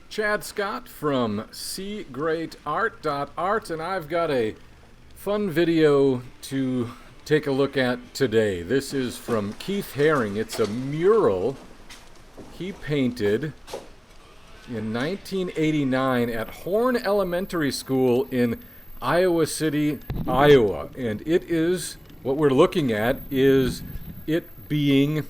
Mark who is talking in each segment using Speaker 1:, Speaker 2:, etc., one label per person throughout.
Speaker 1: Chad Scott from cgreatart.art, and I've got a fun video to take a look at today. This is from Keith Haring. It's a mural he painted in 1989 at Horn Elementary School in Iowa City, Iowa. And what we're looking at is it being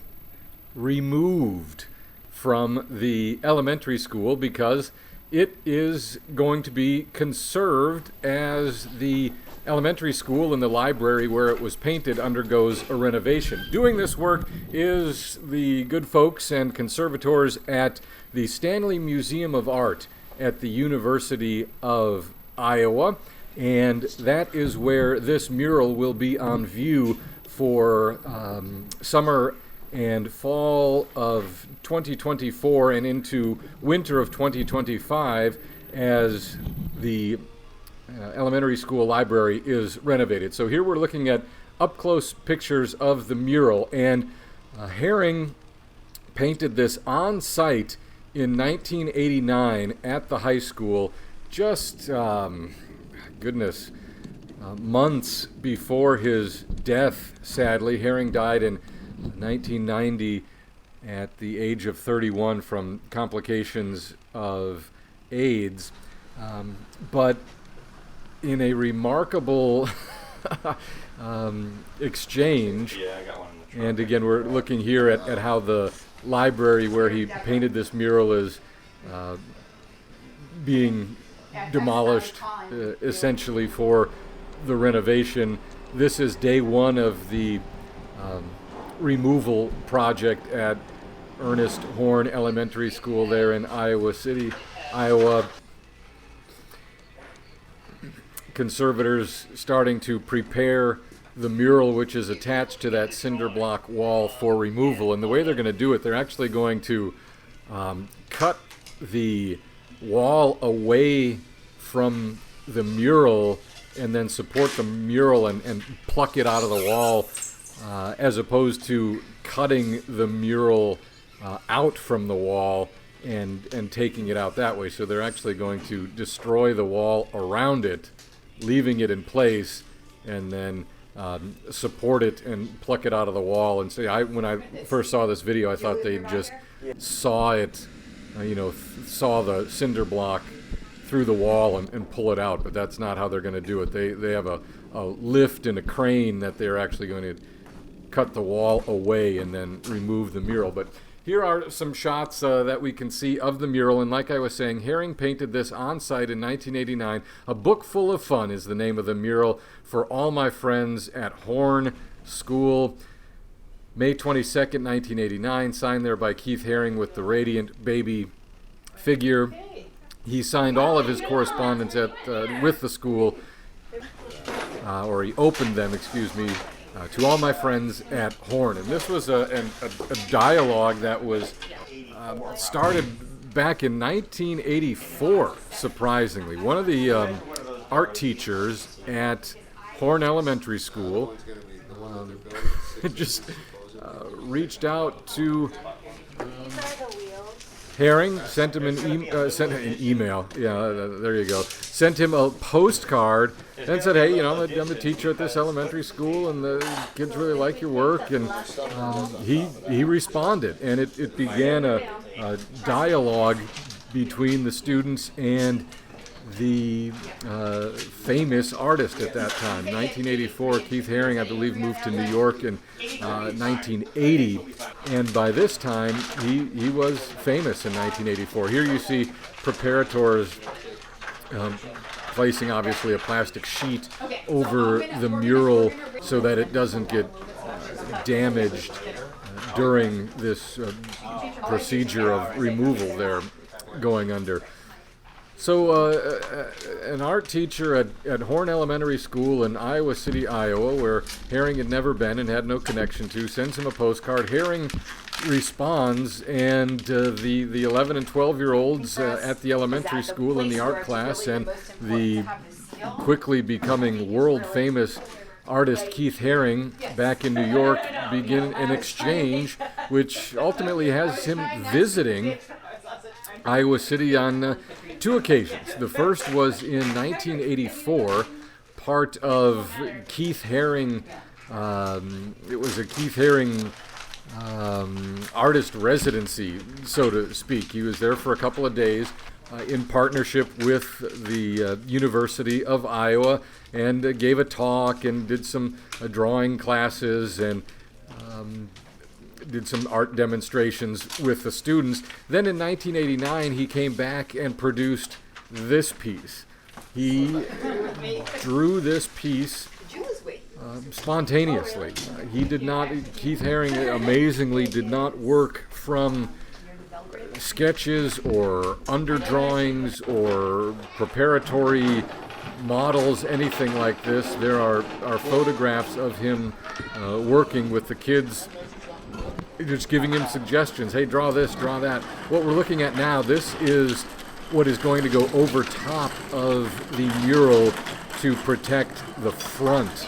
Speaker 1: removed from the elementary school because it is going to be conserved as the elementary school and the library where it was painted undergoes a renovation. Doing this work is the good folks and conservators at the Stanley Museum of Art at the University of Iowa, and that is where this mural will be on view for summer and fall of 2024 and into winter of 2025 as the elementary school library is renovated. So here we're looking at up-close pictures of the mural, and Haring painted this on site in 1989 at the high school, just months before his death. Sadly, Haring died in 1990 at the age of 31 from complications of AIDS, but in a remarkable exchange. And again, we're looking here at how the library where he painted this mural is being demolished essentially for the renovation. This is day one of the removal project at Ernest Horn Elementary School there in Iowa City, Iowa. Conservators starting to prepare the mural which is attached to that cinder block wall for removal. And the way they're going to do it, they're actually going to cut the wall away from the mural and then support the mural and pluck it out of the wall, as opposed to cutting the mural out from the wall and taking it out that way. So they're actually going to destroy the wall around it, leaving it in place, and then support it and pluck it out of the wall. And so when I first saw this video, I thought they just saw it, saw the cinder block through the wall and pull it out, but that's not how they're going to do it. They have a lift and a crane that they're actually going to cut the wall away and then remove the mural. But here are some shots that we can see of the mural, and like I was saying, Haring painted this on site in 1989. A Book Full of Fun is the name of the mural for all my friends at Horn School. May 22nd, 1989, signed there by Keith Haring with the radiant baby figure. He signed all of his correspondence with the school, or he opened them, to all my friends at Horn. And this was a dialogue that was started back in 1984, surprisingly. One of the art teachers at Horn Elementary School just reached out to Haring, sent him an email. Yeah, there you go. Sent him a postcard and said, "Hey, I'm the teacher at this elementary school, and the kids really like your work." And he responded, and it began a dialogue between the students and the famous artist at that time. 1984, Keith Haring, I believe, moved to New York in 1980, and by this time he was famous in 1984. Here you see preparators placing obviously a plastic sheet over the mural so that it doesn't get damaged during this procedure of removal they're going under. So an art teacher at Horn Elementary School in Iowa City, Iowa, where Haring had never been and had no connection to, sends him a postcard. Haring responds, and the 11 and 12-year-olds at the elementary school in the art class and the quickly becoming world-famous artist Keith Haring back in New York begin an exchange which ultimately has him visiting Iowa City on two occasions. The first was in 1984, part of Keith Haring. It was a Keith Haring artist residency, so to speak. He was there for a couple of days in partnership with the University of Iowa, and gave a talk and did some drawing classes and did some art demonstrations with the students. Then in 1989, he came back and produced this piece. He drew this piece spontaneously. He did not, Keith Haring amazingly did not work from sketches or underdrawings or preparatory models, anything like this. There are photographs of him working with the kids, just giving him suggestions. Hey, draw this, draw that. What we're looking at now, this is what is going to go over top of the mural to protect the front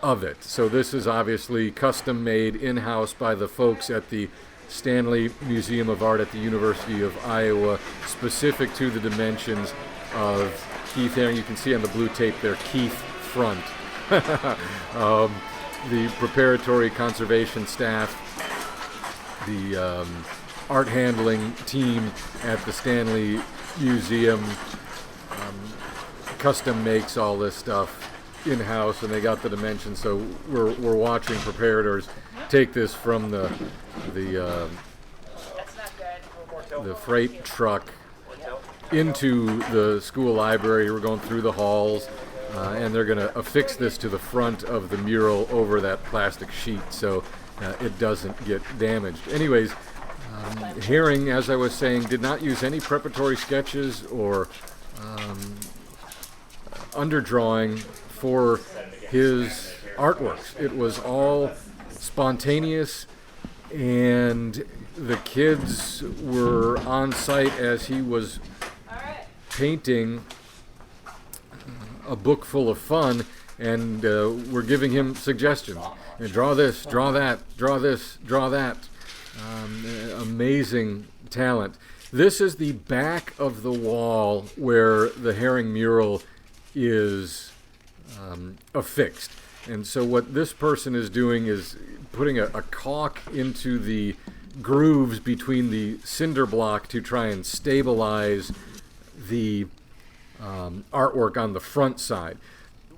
Speaker 1: of it. So this is obviously custom made in-house by the folks at the Stanley Museum of Art at the University of Iowa, specific to the dimensions of Keith Haring. You can see on the blue tape there, Keith front. The preparatory conservation staff, the art handling team at the Stanley Museum custom makes all this stuff in-house, and they got the dimensions. So we're watching preparators take this from the freight truck into the school library. We're going through the halls, and they're going to affix this to the front of the mural over that plastic sheet so it doesn't get damaged. Anyways, Haring, as I was saying, did not use any preparatory sketches or underdrawing for his artworks. It was all spontaneous, and the kids were on site as he was painting a book full of fun, and we're giving him suggestions. Draw this, draw that, draw this, draw that. Amazing talent. This is the back of the wall where the Haring mural is affixed. And so what this person is doing is putting a caulk into the grooves between the cinder block to try and stabilize the artwork on the front side.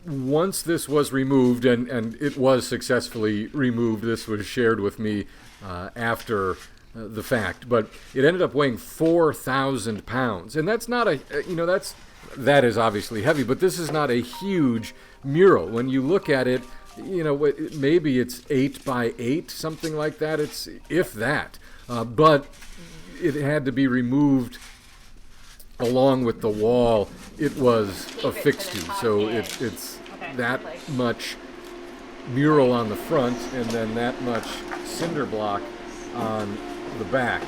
Speaker 1: Once this was removed, and it was successfully removed, this was shared with me after the fact, but it ended up weighing 4,000 pounds. And that's not that is obviously heavy, but this is not a huge mural. When you look at it, maybe it's 8 by 8, something like that. It's, if that, but it had to be removed along with the wall it was affixed to. So it's that much mural on the front, and then that much cinder block on the back.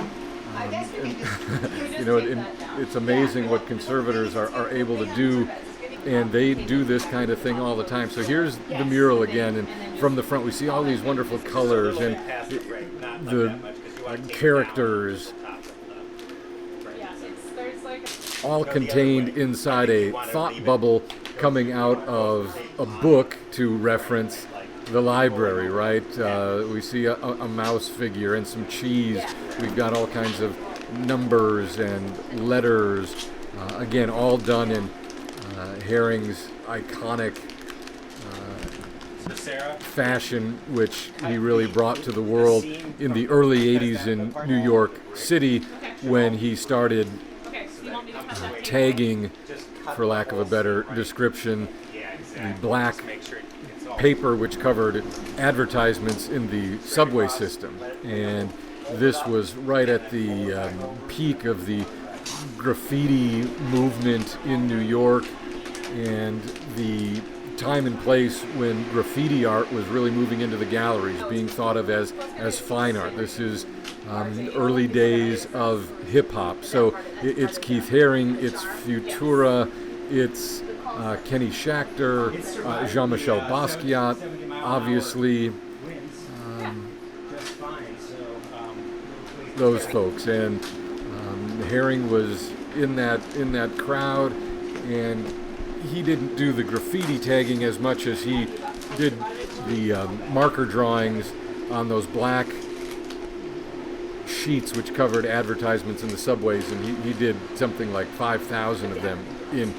Speaker 1: It's amazing what conservators are able to do, and they do this kind of thing all the time. So here's the mural again, and from the front we see all these wonderful colors and the characters, all contained inside a thought bubble coming out of a book to reference the library, right? We see a mouse figure and some cheese. We've got all kinds of numbers and letters, again, all done in Haring's iconic fashion, which he really brought to the world in the early 80s in New York City, when he started tagging, for lack of a better description, the black paper which covered advertisements in the subway system. And this was right at the peak of the graffiti movement in New York, and the time and place when graffiti art was really moving into the galleries, being thought of as fine art. This is early days of hip-hop. So it's Keith Haring, it's Futura, it's Kenny Schachter, Jean-Michel Basquiat, obviously, those folks. And Haring was in that crowd, and he didn't do the graffiti tagging as much as he did the marker drawings on those black sheets which covered advertisements in the subways, and he did something like 5,000 of them in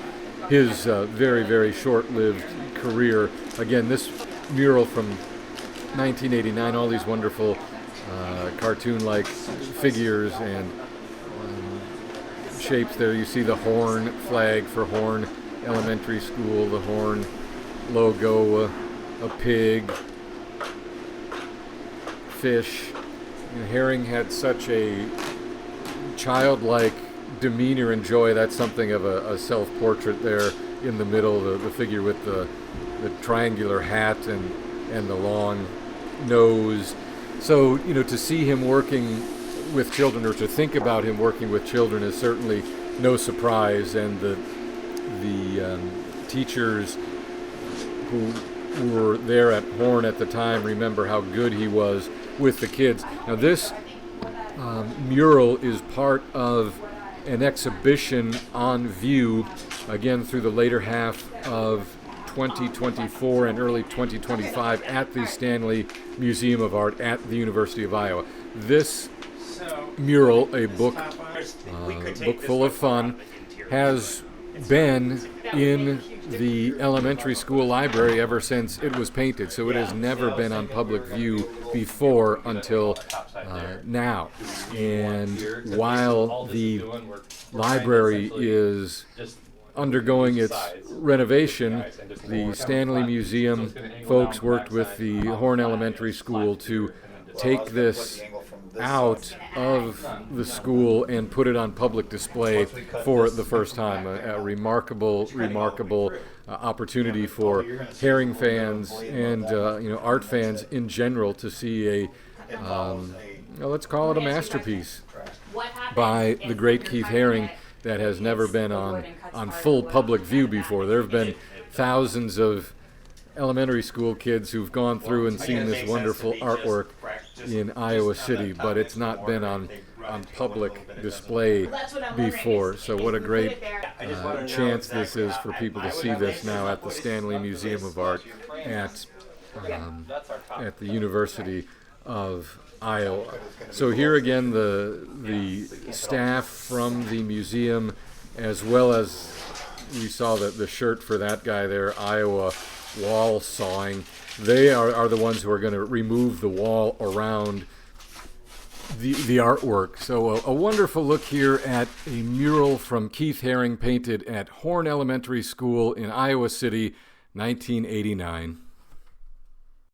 Speaker 1: his very, very short-lived career. Again, this mural from 1989, all these wonderful cartoon-like figures and shapes there. You see the Horn flag for Horn Elementary School, the Horn logo, a pig, fish. Haring had such a childlike demeanor and joy. That's something of a self-portrait there in the middle, the figure with the triangular hat and the long nose. So, to see him working with children, or to think about him working with children, is certainly no surprise. And the teachers who were there at Horn at the time remember how good he was with the kids. Now, this mural is part of an exhibition on view, again, through the later half of 2024 and early 2025 at the Stanley Museum of Art at the University of Iowa. This mural, a book full of fun, has been in the elementary school library ever since it was painted, so it has never been on public view before until now. And while the library is undergoing its renovation, the Stanley Museum folks worked with the Horn Elementary School to take this out of the school and put it on public display for the first time. A remarkable opportunity for Haring fans and art fans in general to see let's call it a masterpiece by the great Keith Haring that has never been on full public view before. There have been thousands of elementary school kids who've gone through and seen this wonderful artwork in Iowa City, but it's not been on public display before. So what a great chance this is for people to see this now at the Stanley Museum of Art at the University of Iowa. So here again, the staff from the museum, as well as we saw the shirt for that guy there, Iowa wall sawing. They are the ones who are going to remove the wall around the artwork. So a wonderful look here at a mural from Keith Haring painted at Horn Elementary School in Iowa City, 1989.